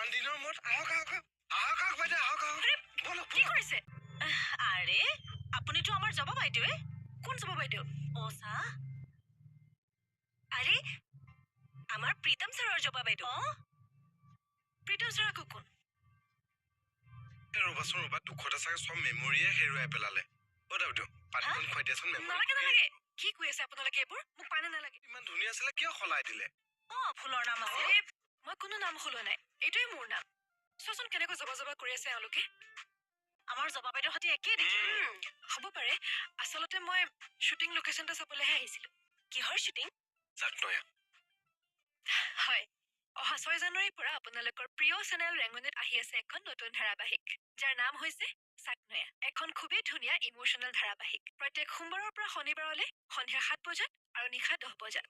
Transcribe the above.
ইমান দিনৰ মূৰত আহক বাইদেউ আহক বলো কি কৰিছে আৰে আপুনিতো আমাৰ জবা বাইদেৱে কোন জবা বাইদেউ ওচা আৰে আমাৰ প্ৰীতম ছাৰৰ জবা বাইদেউ প্ৰীতম ছাৰ কোন ৰবাচোন দুখতে চাগে চব মেমৰিয়ে হেৰুৱাই পেলালে বাইদেউ পানীকণ খুৱাই দিয়াচোন নালাগে কি কৈ আছে আপোনালোকে এইবোৰ মোক পানী নালাগে ইমান ধুনীয়া আছিলে কিয় সলাই দিলে ফুলৰ নাম আছে মই কোনো নাম সলোৱা নাই এইটোৱে মোৰ নাম চোৱাচোন কেনেকৈ জবা কৰি আছে এওঁলোকে আমাৰ জবা বাইদেউৰ সৈতে একেই দেখি হ'ব পাৰে আচলতে মই শ্বুটিং লোকেশ্যনটা চাবলৈহে আহিছিলো কিহৰ শ্বুটিং চাকনৈয়া হয় অহা 6 জানুৱাৰীৰ পৰা আপোনালোকৰ প্ৰিয় চেনেল ৰেঙনিত আহি আছে এখন নতুন ধাৰাবাহিক যাৰ নাম হৈছে চাকনৈয়া এখন খুবেই ধুনীয়া ইমোচনেল ধাৰাবাহিক প্ৰত্যেক সোমবাৰৰ পৰা শনিবাৰলৈ সন্ধিয়া 7 বজাত আৰু নিশা 10 বজাত